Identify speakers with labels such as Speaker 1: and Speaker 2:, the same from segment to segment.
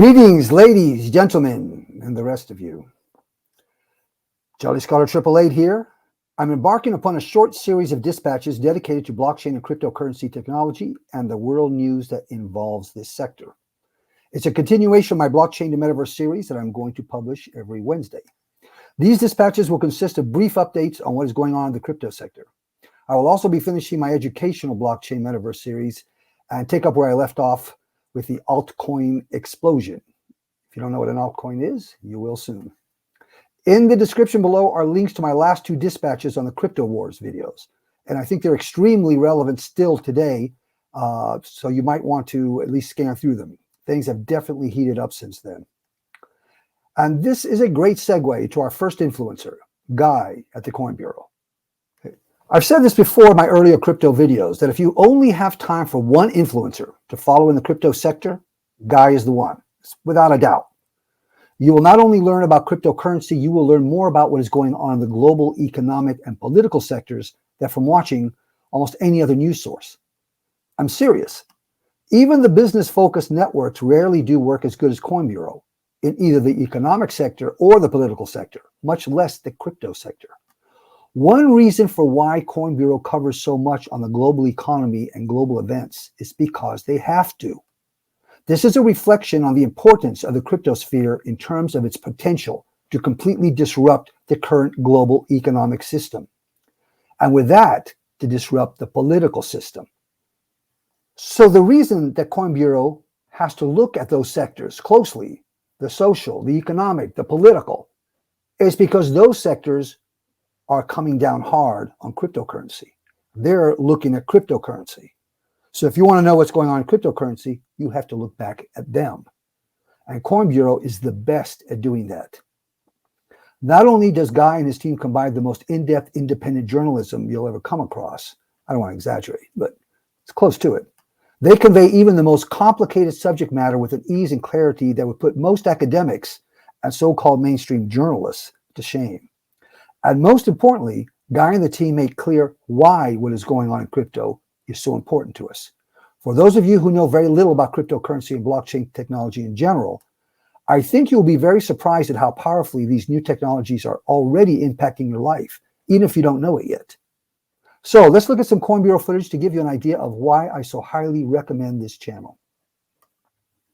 Speaker 1: Greetings, ladies, gentlemen, and the rest of you. Jolly Scholar 888 here. I'm embarking upon a short series of dispatches dedicated to blockchain and cryptocurrency technology and the world news that involves this sector. It's a continuation of my blockchain to metaverse series that I'm going to publish every Wednesday. These dispatches will consist of brief updates on what is going on in the crypto sector. I will also be finishing my educational blockchain metaverse series and take up where I left off with the altcoin explosion. If you don't know what an altcoin is, you will soon. In the description below are links to my last two dispatches on the Crypto Wars videos. And I think they're extremely relevant still today, so you might want to at least scan through them. Things have definitely heated up since then. And this is a great segue to our first influencer, Guy at the Coin Bureau. I've said this before in my earlier crypto videos, that if you only have time for one influencer to follow in the crypto sector, Guy is the one, without a doubt. You will not only learn about cryptocurrency, you will learn more about what is going on in the global economic and political sectors than from watching almost any other news source. I'm serious. Even the business-focused networks rarely do work as good as Coin Bureau in either the economic sector or the political sector, much less the crypto sector. One reason for why Coin Bureau covers so much on the global economy and global events is because they have to. This is a reflection on the importance of the cryptosphere in terms of its potential to completely disrupt the current global economic system. And with that, to disrupt the political system. So the reason that Coin Bureau has to look at those sectors closely, the social, the economic, the political, is because those sectors are coming down hard on cryptocurrency. They're looking at cryptocurrency. So if you want to know what's going on in cryptocurrency, you have to look back at them. And Coin Bureau is the best at doing that. Not only does Guy and his team combine the most in-depth independent journalism you'll ever come across, I don't want to exaggerate, but it's close to it. They convey even the most complicated subject matter with an ease and clarity that would put most academics and so-called mainstream journalists to shame. And most importantly, Guy and the team make clear why what is going on in crypto is so important to us. For those of you who know very little about cryptocurrency and blockchain technology in general, I think you'll be very surprised at how powerfully these new technologies are already impacting your life, even if you don't know it yet. So let's look at some Coin Bureau footage to give you an idea of why I so highly recommend this channel.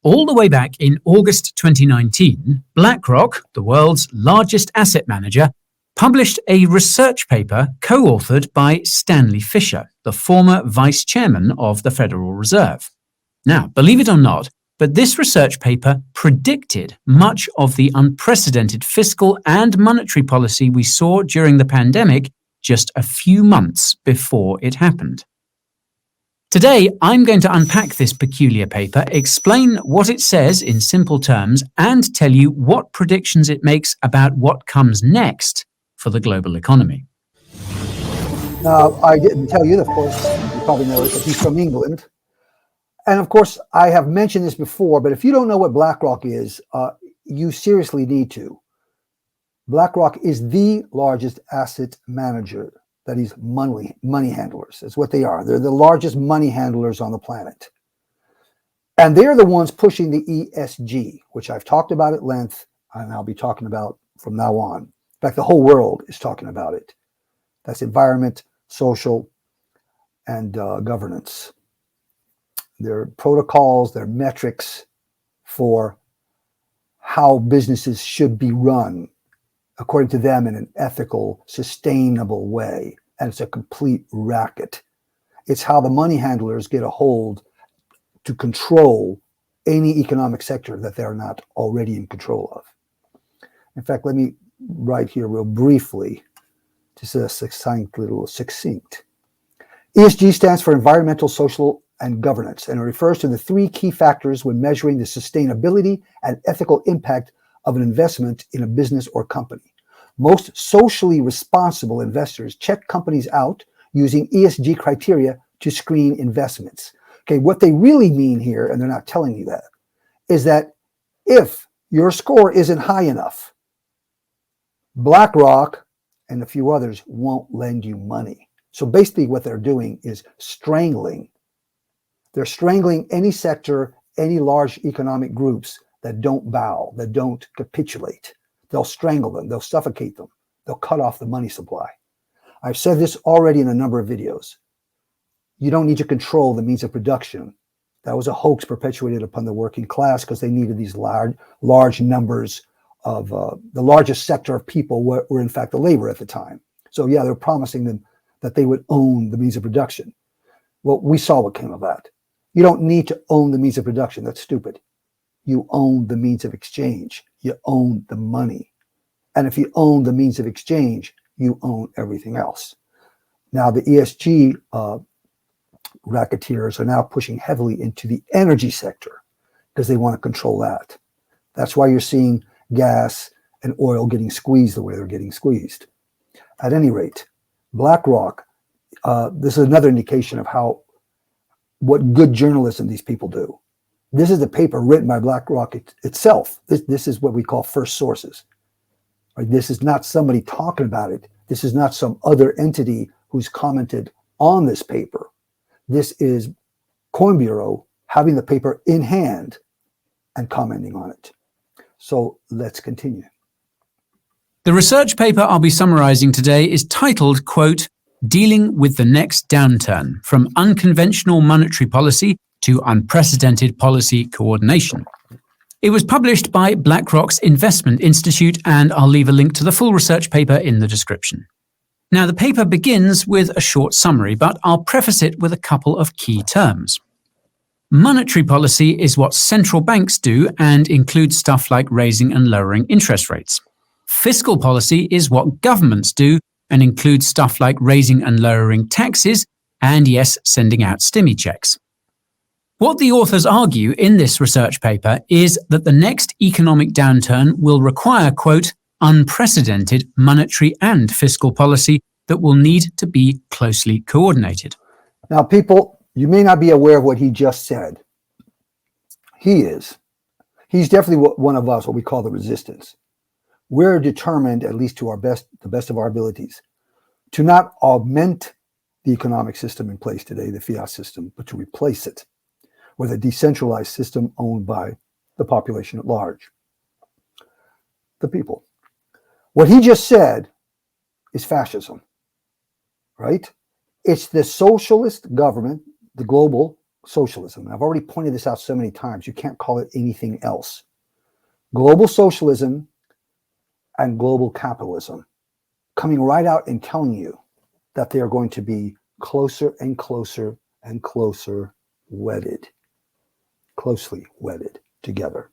Speaker 2: All the way back in August 2019, BlackRock, the world's largest asset manager, published a research paper co-authored by Stanley Fischer, the former vice chairman of the Federal Reserve. Now, believe it or not, but this research paper predicted much of the unprecedented fiscal and monetary policy we saw during the pandemic just a few months before it happened. Today, I'm going to unpack this peculiar paper, explain what it says in simple terms, and tell you what predictions it makes about what comes next for the global economy.
Speaker 1: Now, I didn't tell you, of course, you probably know it, but he's from England. And of course, I have mentioned this before, but if you don't know what BlackRock is, you seriously need to. BlackRock is the largest asset manager, that is money handlers. That's what they are. They're the largest money handlers on the planet. And they're the ones pushing the ESG, which I've talked about at length, and I'll be talking about from now on. In fact, the whole world is talking about it. That's environment, social, and governance. There are protocols, there are metrics for how businesses should be run, according to them, in an ethical, sustainable way. And it's a complete racket. It's how the money handlers get a hold to control any economic sector that they're not already in control of. In fact, let me write here real briefly, just a succinct. ESG stands for environmental, social, and governance, and it refers to the three key factors when measuring the sustainability and ethical impact of an investment in a business or company. Most socially responsible investors check companies out using ESG criteria to screen investments. Okay, what they really mean here, and they're not telling you that, is that if your score isn't high enough, BlackRock and a few others won't lend you money. So basically what they're doing is strangling. They're strangling any sector, any large economic groups that don't bow, that don't capitulate. They'll strangle them. They'll suffocate them. They'll cut off the money supply. I've said this already in a number of videos. You don't need to control the means of production. That was a hoax perpetuated upon the working class because they needed these large numbers of the largest sector of people were in fact the labor at the time. So yeah, they're promising them that they would own the means of production. Well, we saw what came of that. You don't need to own the means of production. That's stupid. You own the means of exchange. You own the money. And if you own the means of exchange, you own everything else. Now, the ESG racketeers are now pushing heavily into the energy sector because they want to control that. That's why you're seeing gas and oil getting squeezed the way they're getting squeezed. At any rate, BlackRock, this is another indication of what good journalism these people do. This is the paper written by BlackRock itself. This is what we call first sources. Right? This is not somebody talking about it. This is not some other entity who's commented on this paper. This is Coin Bureau having the paper in hand and commenting on it. So let's continue.
Speaker 2: The research paper I'll be summarizing today is titled, quote, Dealing with the Next Downturn, From Unconventional Monetary Policy to Unprecedented Policy Coordination. It was published by BlackRock's Investment Institute, and I'll leave a link to the full research paper in the description. Now, the paper begins with a short summary, but I'll preface it with a couple of key terms. Monetary policy is what central banks do and includes stuff like raising and lowering interest rates. Fiscal policy is what governments do and includes stuff like raising and lowering taxes and, yes, sending out stimmy checks. What the authors argue in this research paper is that the next economic downturn will require, quote, unprecedented monetary and fiscal policy that will need to be closely coordinated.
Speaker 1: Now, people, you may not be aware of what he just said. He's definitely one of us, what we call the resistance. We're determined, at least to the best of our abilities, to not augment the economic system in place today, the fiat system, but to replace it with a decentralized system owned by the population at large, the people. What he just said is fascism, right? It's the socialist government, the global socialism. I've already pointed this out so many times, you can't call it anything else. Global socialism and global capitalism coming right out and telling you that they are going to be closer and closer and closer wedded, closely wedded together.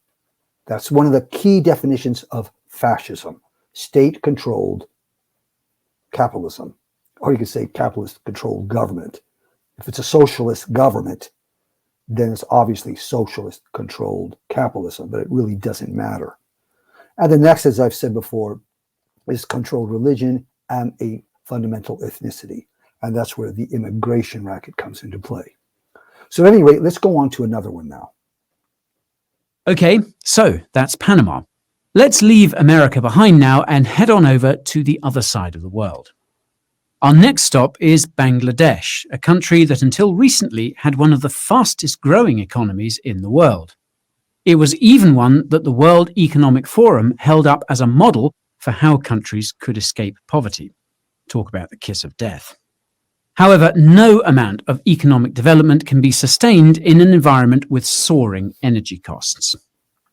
Speaker 1: That's one of the key definitions of fascism, state-controlled capitalism, or you could say capitalist-controlled government. If it's a socialist government, then it's obviously socialist-controlled capitalism, but it really doesn't matter. And the next, as I've said before, is controlled religion and a fundamental ethnicity. And that's where the immigration racket comes into play. So at any rate, let's go on to another one now.
Speaker 2: Okay, so that's Panama. Let's leave America behind now and head on over to the other side of the world. Our next stop is Bangladesh, a country that until recently had one of the fastest growing economies in the world. It was even one that the World Economic Forum held up as a model for how countries could escape poverty. Talk about the kiss of death. However, no amount of economic development can be sustained in an environment with soaring energy costs.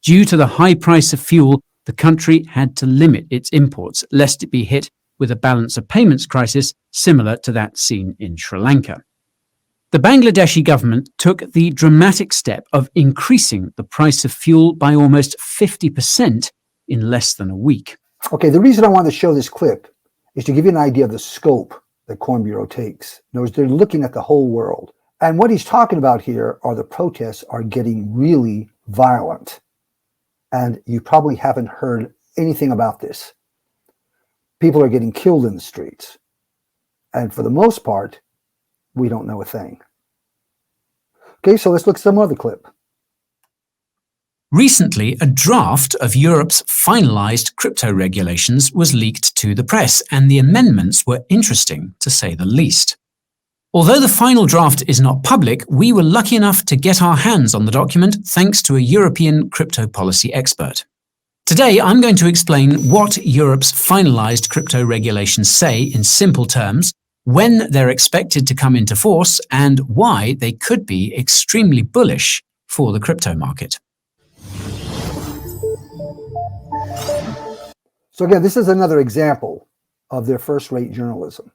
Speaker 2: Due to the high price of fuel, the country had to limit its imports, lest it be hit with a balance of payments crisis similar to that seen in Sri Lanka. The Bangladeshi government took the dramatic step of increasing the price of fuel by almost 50% in less than a week.
Speaker 1: Okay, the reason I wanted to show this clip is to give you an idea of the scope that Coin Bureau takes. In other words, they're looking at the whole world. And what he's talking about here are the protests are getting really violent. And you probably haven't heard anything about this. People are getting killed in the streets. And for the most part, we don't know a thing. Okay, so let's look at some other clip.
Speaker 2: Recently, a draft of Europe's finalized crypto regulations was leaked to the press, and the amendments were interesting, to say the least. Although the final draft is not public, we were lucky enough to get our hands on the document thanks to a European crypto policy expert. Today, I'm going to explain what Europe's finalized crypto regulations say in simple terms, when they're expected to come into force, and why they could be extremely bullish for the crypto market.
Speaker 1: So again, this is another example of their first-rate journalism.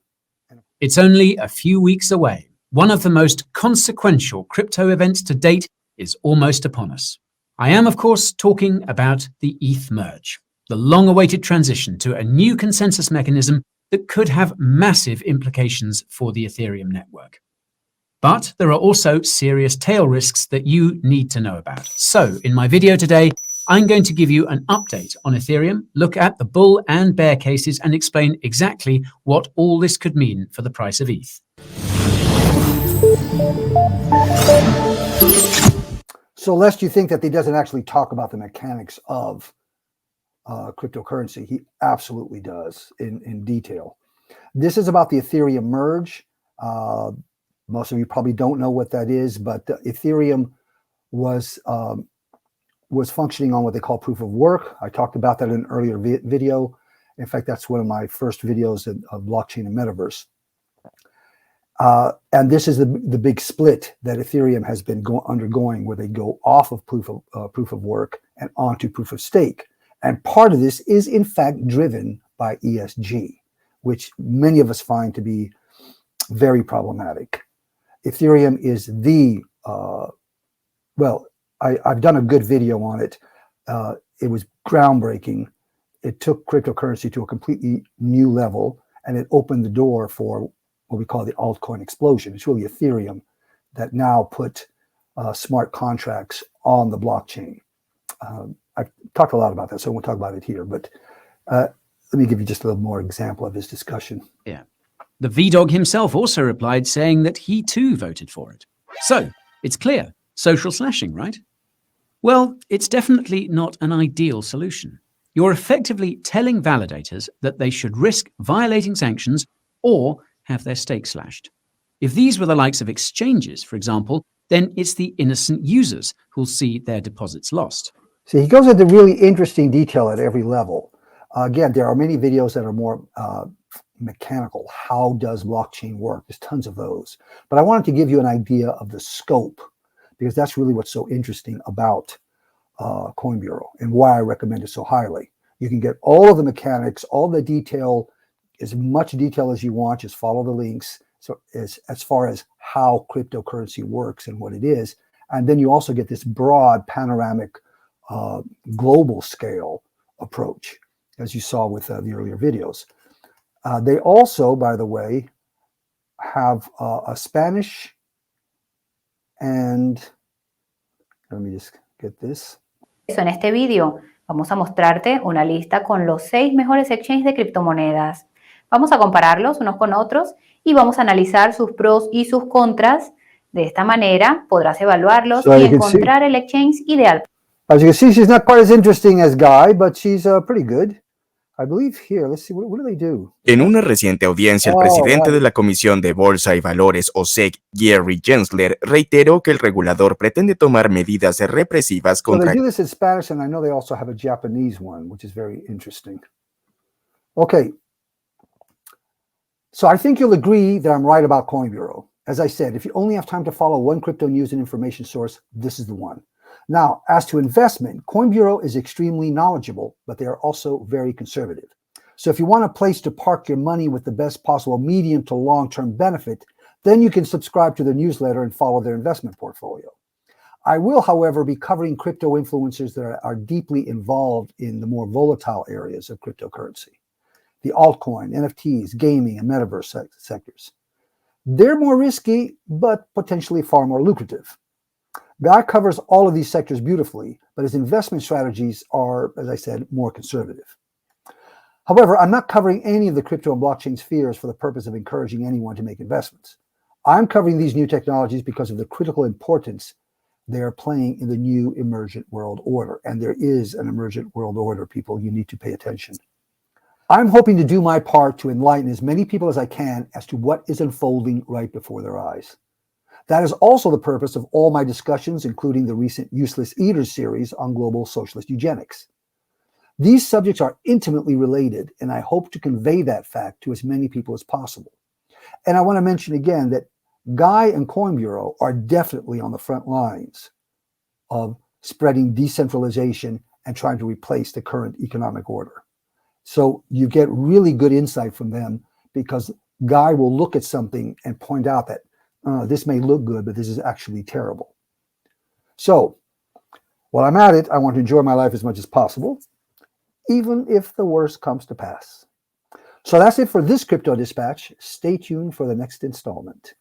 Speaker 2: It's only a few weeks away. One of the most consequential crypto events to date is almost upon us. I am, of course, talking about the ETH merge, the long-awaited transition to a new consensus mechanism that could have massive implications for the Ethereum network. But there are also serious tail risks that you need to know about. So, in my video today, I'm going to give you an update on Ethereum, look at the bull and bear cases, and explain exactly what all this could mean for the price of ETH.
Speaker 1: So lest you think that he doesn't actually talk about the mechanics of cryptocurrency, he absolutely does in detail. This is about the Ethereum merge. Most of you probably don't know what that is, but Ethereum was functioning on what they call proof of work. I talked about that in an earlier video. In fact, that's one of my first videos of blockchain and metaverse. And this is the big split that Ethereum has been undergoing, where they go off of proof of work and onto proof of stake. And part of this is in fact driven by ESG, which many of us find to be very problematic. Ethereum is I've done a good video on it. It was groundbreaking. It took cryptocurrency to a completely new level, and it opened the door for what we call the altcoin explosion. It's really Ethereum that now put smart contracts on the blockchain. I've talked a lot about that, so I won't talk about it here, but let me give you just a little more example of this discussion.
Speaker 2: Yeah. The VDog himself also replied, saying that he too voted for it. So, it's clear. Social slashing, right? Well, it's definitely not an ideal solution. You're effectively telling validators that they should risk violating sanctions or have their stake slashed. If these were the likes of exchanges, for example, then it's the innocent users who'll see their deposits lost.
Speaker 1: See, he goes into really interesting detail at every level. Again, there are many videos that are more mechanical. How does blockchain work? There's tons of those. But I wanted to give you an idea of the scope, because that's really what's so interesting about Coin Bureau and why I recommend it so highly. You can get all of the mechanics, all the detail, as much detail as you want. Just follow the links. So as far as how cryptocurrency works and what it is. And then you also get this broad panoramic global scale approach, as you saw with the earlier videos. They also, by the way, have a Spanish and let me just get this.
Speaker 3: En este video vamos a mostrarte una lista con los 6 mejores exchanges de criptomonedas. Vamos a compararlos unos con otros y vamos a analizar sus pros y sus contras. De esta manera podrás evaluarlos y encontrar el exchange ideal.
Speaker 1: As you can see, she's not quite as interesting as Guy, but she's pretty good. I believe here, let's see, what do they do?
Speaker 4: En una reciente audiencia, el presidente de la Comisión de Bolsa y Valores, o SEC, Gary Gensler, reiteró que el regulador pretende tomar medidas represivas contra...
Speaker 1: So they do this in Spanish, and I know they also have a Japanese one, which is very interesting. Okay. So I think you'll agree that I'm right about Coin Bureau. As I said, if you only have time to follow one crypto news and information source, this is the one. Now, as to investment, Coin Bureau is extremely knowledgeable, but they are also very conservative. So if you want a place to park your money with the best possible medium to long-term benefit, then you can subscribe to their newsletter and follow their investment portfolio. I will, however, be covering crypto influencers that are deeply involved in the more volatile areas of cryptocurrency, the altcoin, NFTs, gaming, and metaverse sectors. They're more risky, but potentially far more lucrative. Guy covers all of these sectors beautifully, but his investment strategies are, as I said, more conservative. However, I'm not covering any of the crypto and blockchain spheres for the purpose of encouraging anyone to make investments. I'm covering these new technologies because of the critical importance they are playing in the new emergent world order. And there is an emergent world order, people. You need to pay attention. I'm hoping to do my part to enlighten as many people as I can as to what is unfolding right before their eyes. That is also the purpose of all my discussions, including the recent Useless Eaters series on global socialist eugenics. These subjects are intimately related, and I hope to convey that fact to as many people as possible. And I want to mention again that Guy and Coin Bureau are definitely on the front lines of spreading decentralization and trying to replace the current economic order. So you get really good insight from them, because Guy will look at something and point out that this may look good, but this is actually terrible. So while I'm at it, I want to enjoy my life as much as possible, even if the worst comes to pass. So that's it for this Crypto Dispatch. Stay tuned for the next installment.